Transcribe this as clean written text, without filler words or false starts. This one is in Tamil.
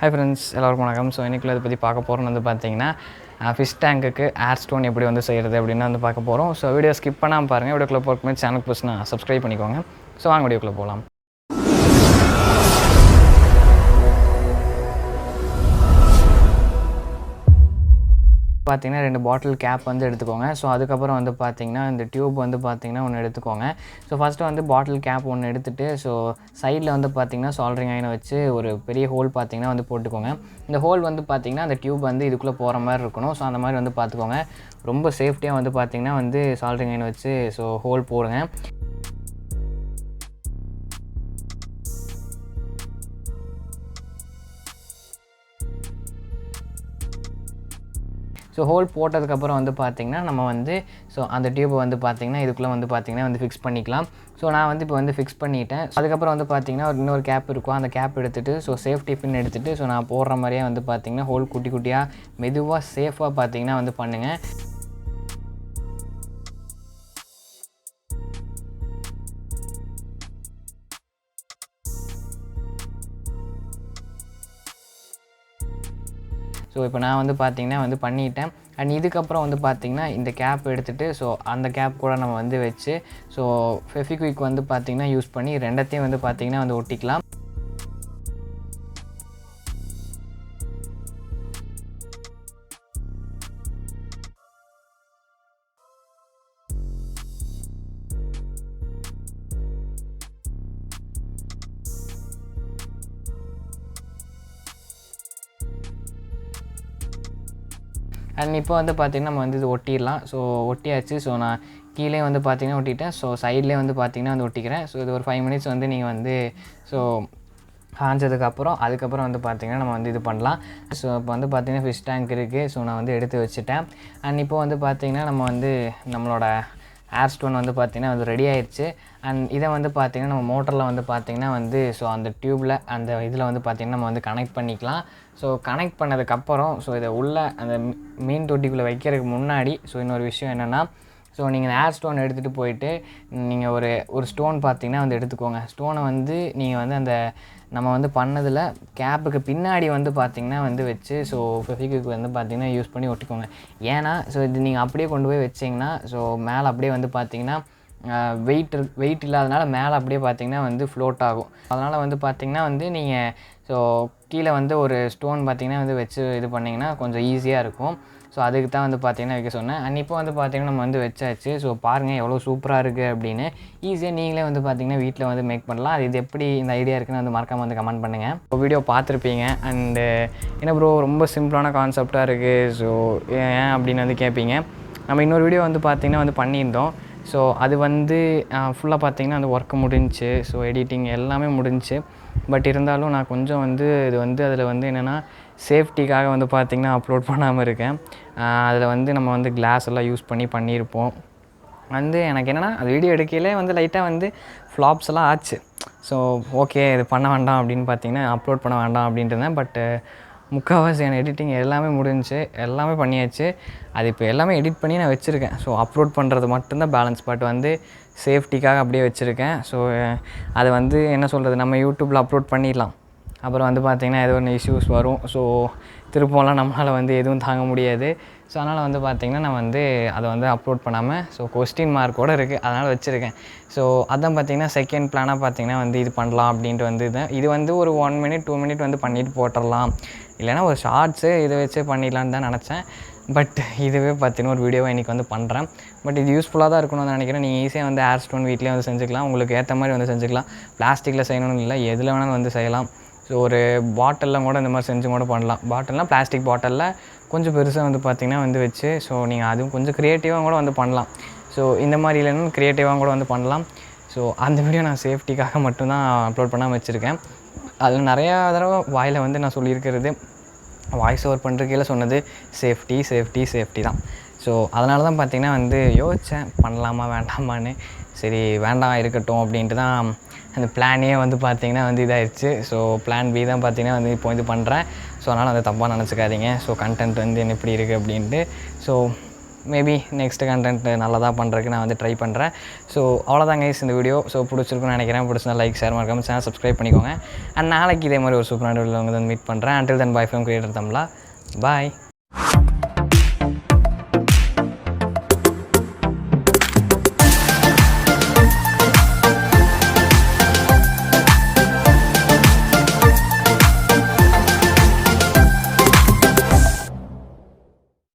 Hi friends, எல்லாருக்கும் வணக்கம். ஸோ இன்றைக்குள்ள இதை பற்றி பார்க்க போகிறோம்னு வந்து பார்த்தீங்கன்னா ஃபிஷ் டேங்குக்கு ஏர் ஸ்டோன் எப்படி வந்து செய்கிறது அப்படின்னு வந்து பார்க்க போகிறோம். ஸோ வீடியோ ஸ்கிப் பண்ணாமல் பாருங்கள். வீடியோக்குள்ளே போகிறதுக்கு சேனலுக்கு புதுசுனா சப்ஸ்கிரைப் பண்ணிக்கோங்க. ஸோ வாங்க வீடியோக்குள்ளே போகலாம். பார்த்தீங்கன்னா 2 பாட்டில் கேப் வந்து எடுத்துக்கோங்க. ஸோ அதுக்கப்புறம் வந்து பார்த்தீங்கன்னா இந்த டியூப் வந்து பார்த்தீங்கன்னா ஒன்று எடுத்துக்கோங்க. ஸோ ஃபஸ்ட்டு வந்து பாட்டில் கேப் ஒன்று எடுத்துகிட்டு ஸோ சைடில் வந்து பார்த்தீங்கன்னா சால்ட்ரிங் அயனை வச்சு ஒரு பெரிய ஹோல் பார்த்தீங்கன்னா வந்து போட்டுக்கோங்க. இந்த ஹோல் வந்து பார்த்தீங்கன்னா அந்த டியூப் வந்து இதுக்குள்ளே போகிற மாதிரி இருக்கணும். ஸோ அந்த மாதிரி வந்து பார்த்துக்கோங்க. ரொம்ப சேஃப்டியாக வந்து பார்த்தீங்கன்னா வந்து சால்ட்ரிங் அயனை வச்சு ஸோ ஹோல் போடுங்க. ஸோ ஹோல் போட்டதுக்கப்புறம் வந்து பார்த்திங்கன்னா நம்ம வந்து ஸோ அந்த டியூப்பை வந்து பார்த்திங்கன்னா இதுக்குள்ளே வந்து பார்த்திங்கன்னா வந்து ஃபிக்ஸ் பண்ணிக்கலாம். ஸோ நான் வந்து இப்போ வந்து ஃபிக்ஸ் பண்ணிட்டேன். அதுக்கப்புறம் வந்து பார்த்திங்கன்னா இன்னொரு கேப் இருக்கும். அந்த கேப் எடுத்துகிட்டு ஸோ சேஃப்டி பின் எடுத்துகிட்டு ஸோ நான் போடுற மாதிரியே வந்து பார்த்திங்கன்னா ஹோல் குட்டி குட்டியாக மெதுவாக சேஃபாக பார்த்திங்கன்னா வந்து பண்ணுங்கள். ஸோ இப்போ நான் வந்து பார்த்திங்கன்னா வந்து பண்ணிட்டேன். அண்ட் இதுக்கப்புறம் வந்து பார்த்திங்கன்னா இந்த கேப் எடுத்துகிட்டு ஸோ அந்த கேப் கூட நம்ம வந்து வச்சு ஸோ ஃபெவிக்விக் வந்து பார்த்திங்கன்னா யூஸ் பண்ணி ரெண்டத்தையும் வந்து பார்த்திங்கன்னா வந்து ஒட்டிக்கலாம். அண்ட் இப்போ வந்து பார்த்திங்கன்னா நம்ம வந்து இது ஒட்டிடலாம். ஸோ ஒட்டியாச்சு. ஸோ நான் கீழே வந்து பார்த்திங்கன்னா ஒட்டிட்டேன். ஸோ சைட்லேயே வந்து பார்த்திங்கன்னா வந்து ஒட்டிக்கிறேன். ஸோ இது ஒரு 5 மினிட்ஸ் வந்து நீங்கள் வந்து ஸோ காஞ்சதுக்கப்புறம் அதுக்கப்புறம் வந்து பார்த்திங்கன்னா நம்ம வந்து இது பண்ணலாம். ஸோ இப்போ வந்து பார்த்திங்கன்னா ஃபிஷ் டேங்க் இருக்குது. ஸோ நான் வந்து எடுத்து வச்சுட்டேன். அண்ட் இப்போ வந்து பார்த்திங்கன்னா நம்ம வந்து நம்மளோட ஏர் ஸ்டோன் வந்து பார்த்திங்கன்னா அது ரெடி ஆயிடுச்சு. அண்ட் இதை வந்து பார்த்திங்கன்னா நம்ம மோட்டரில் வந்து பார்த்திங்கன்னா வந்து ஸோ அந்த டியூப்பில் அந்த இதில் வந்து பார்த்திங்கன்னா நம்ம வந்து கனெக்ட் பண்ணிக்கலாம். ஸோ கனெக்ட் பண்ணதுக்கப்புறம் ஸோ இதை உள்ள அந்த மீன் தொட்டிக்குள்ளே வைக்கிறதுக்கு முன்னாடி ஸோ இன்னொரு விஷயம் என்னென்னா ஸோ நீங்கள் ஏர் ஸ்டோன் எடுத்துகிட்டு போயிட்டு நீங்கள் ஒரு ஸ்டோன் பார்த்திங்கன்னா வந்து எடுத்துக்கோங்க. ஸ்டோனை வந்து நீங்கள் வந்து அந்த நம்ம வந்து பண்ணதில் கேப்புக்கு பின்னாடி வந்து பார்த்திங்கன்னா வந்து வச்சு ஸோ ஃபெவிக்விக் வந்து பார்த்திங்கன்னா யூஸ் பண்ணி ஒட்டிக்கோங்க. ஏன்னா ஸோ இது நீங்கள் அப்படியே கொண்டு போய் வச்சிங்கன்னா ஸோ மேலே அப்படியே வந்து பார்த்திங்கன்னா வெயிட் இல்லாதனால மேலே அப்படியே பார்த்திங்கன்னா வந்து ஃப்ளோட் ஆகும். அதனால் வந்து பார்த்திங்கன்னா வந்து நீங்கள் ஸோ கீழே வந்து ஒரு ஸ்டோன் பார்த்திங்கன்னா வந்து வச்சு இது பண்ணிங்கன்னா கொஞ்சம் ஈஸியாக இருக்கும். ஸோ அதுக்கு தான் வந்து பார்த்திங்கன்னா வைக்க சொன்னேன். அண்ட் இப்போ வந்து பார்த்திங்கன்னா நம்ம வந்து வச்சாச்சு. ஸோ பாருங்கள் எவ்வளோ சூப்பராக இருக்குது அப்படின்னு. ஈஸியாக நீங்களே வந்து பார்த்திங்கன்னா வீட்டில் வந்து மேக் பண்ணலாம். அது இது எப்படி இந்த ஐடியா இருக்குன்னு வந்து மறக்காமல் வந்து கமெண்ட் பண்ணுங்கள். இப்போ வீடியோ பார்த்துருப்பீங்க. அண்டு என்ன ப்ரோ ரொம்ப சிம்பிளான கான்செப்டாக இருக்குது ஸோ ஏன் அப்படின்னு வந்து கேட்பீங்க. நம்ம இன்னொரு வீடியோ வந்து பார்த்திங்கன்னா வந்து பண்ணியிருந்தோம். ஸோ அது வந்து ஃபுல்லாக பார்த்திங்கன்னா அந்த ஒர்க்கு முடிஞ்சிச்சு. ஸோ எடிட்டிங் எல்லாமே முடிஞ்சிச்சு. பட் இருந்தாலும் நான் கொஞ்சம் வந்து இது வந்து அதில் வந்து என்னென்னா சேஃப்டிக்காக வந்து பார்த்திங்கன்னா அப்லோட் பண்ணாமல் இருக்கேன். அதில் வந்து நம்ம வந்து கிளாஸ் எல்லாம் யூஸ் பண்ணியிருப்போம். வந்து எனக்கு என்னென்னா அது வீடியோ எடுக்கையிலே வந்து லைட்டாக வந்து ஃப்ளாப்ஸ் எல்லாம் ஆச்சு. ஸோ ஓகே இது பண்ண வேண்டாம் அப்படின்னு பார்த்திங்கன்னா அப்லோட் பண்ண வேண்டாம் அப்படின்ட்டுருந்தேன். பட்டு முக்கால்வாசி என் எடிட்டிங் எல்லாமே முடிஞ்சிச்சு. எல்லாமே பண்ணியாச்சு. அது இப்போ எல்லாமே எடிட் பண்ணி நான் வச்சுருக்கேன். ஸோ அப்லோட் பண்ணுறது மட்டும்தான் பேலன்ஸ். பட் வந்து சேஃப்டிக்காக அப்படியே வச்சுருக்கேன். ஸோ அதை வந்து என்ன சொல்கிறது நம்ம யூடியூப்பில் அப்லோட் பண்ணிடலாம். அப்புறம் வந்து பார்த்திங்கன்னா ஏதோ ஒன்று இஷ்யூஸ் வரும். ஸோ திருப்பம்லாம் நம்மளால் வந்து எதுவும் தாங்க முடியாது. ஸோ அதனால் வந்து பார்த்திங்கன்னா நான் வந்து அதை வந்து அப்லோட் பண்ணாமல் ஸோ கொஸ்டின் மார்க்கோடு இருக்குது. அதனால் வச்சுருக்கேன். ஸோ அதான் பார்த்திங்கன்னா செகண்ட் பிளானாக பார்த்திங்கன்னா வந்து இது பண்ணலாம் அப்படின்ட்டு வந்து இது வந்து ஒரு 1 மினிட் 2 மினிட் வந்து பண்ணிவிட்டு போட்டுடலாம். இல்லைனா ஒரு ஷார்ட்ஸு இதை வச்சு பண்ணிடலான்னு தான் நினச்சேன். பட் இதுவே பார்த்திங்கன்னா ஒரு வீடியோவை இன்றைக்கி வந்து பண்ணுறேன். பட் இது யூஸ்ஃபுல்லாக தான் இருக்கணும்னு நினைக்கிறேன். நீங்கள் ஈஸியாக வந்து ஏர் ஸ்டோன் வீட்லேயே வந்து செஞ்சுக்கலாம். உங்களுக்கு ஏற்ற மாதிரி வந்து செஞ்சுக்கலாம். பிளாஸ்டிக்கில் செய்யணும்னு இல்லை, எதில் வேணாலும் வந்து செய்யலாம். ஸோ ஒரு பாட்டிலில் கூட இந்த மாதிரி செஞ்சு கூட பண்ணலாம். பாட்டில்னால் பிளாஸ்டிக் பாட்டிலில் கொஞ்சம் பெருசாக வந்து பார்த்திங்கன்னா வந்து வச்சு ஸோ நீங்கள் அதுவும் கொஞ்சம் க்ரியேட்டிவாக கூட வந்து பண்ணலாம். ஸோ இந்த மாதிரி இல்லைன்னா க்ரியேட்டிவாக கூட வந்து பண்ணலாம். ஸோ அந்த வீடியோ நான் சேஃப்டிக்காக மட்டும்தான் அப்லோட் பண்ணாமல் வச்சுருக்கேன். அதில் நிறையா தடவை வாயில் வந்து நான் சொல்லியிருக்கிறது வாய்ஸ் ஓவர் பண்ணுறதுக்கீழே சொன்னது சேஃப்டி தான். ஸோ அதனால தான் பார்த்திங்கன்னா வந்து யோசித்தேன் பண்ணலாமா வேண்டாமான்னு. சரி வேண்டாம் இருக்கட்டும் அப்படின்ட்டு தான் அந்த பிளானே வந்து பார்த்திங்கன்னா வந்து இதாகிடுச்சு. ஸோ பிளான் பி தான் பார்த்திங்கன்னா வந்து இப்போ இது பண்ணுறேன். ஸோ அதனால் அதை தப்பாக நினச்சிக்காதீங்க. ஸோ கண்டென்ட் வந்து என்ன எப்படி இருக்குது அப்படின்ட்டு. ஸோ மேபி நெக்ஸ்ட்டு கண்டென்ட் நல்லதாக பண்ணுறதுக்கு நான் வந்து ட்ரை பண்ணுறேன். ஸோ அவ்வளோதாங்க கைஸ் இந்த வீடியோ. ஸோ பிடிச்சிருக்குன்னு நினைக்கிறேன். பிடிச்சிருந்தா லைக் ஷேர் மறக்காமல் சேனல் சப்ஸ்கிரைப் பண்ணிக்கோங்க. அண்ட் நாளைக்கு இதே மாதிரி ஒரு சூப்பரான வீடியோவில் வந்து மீட் பண்ணுறேன். Until then bye from creator Tamizha. Bye.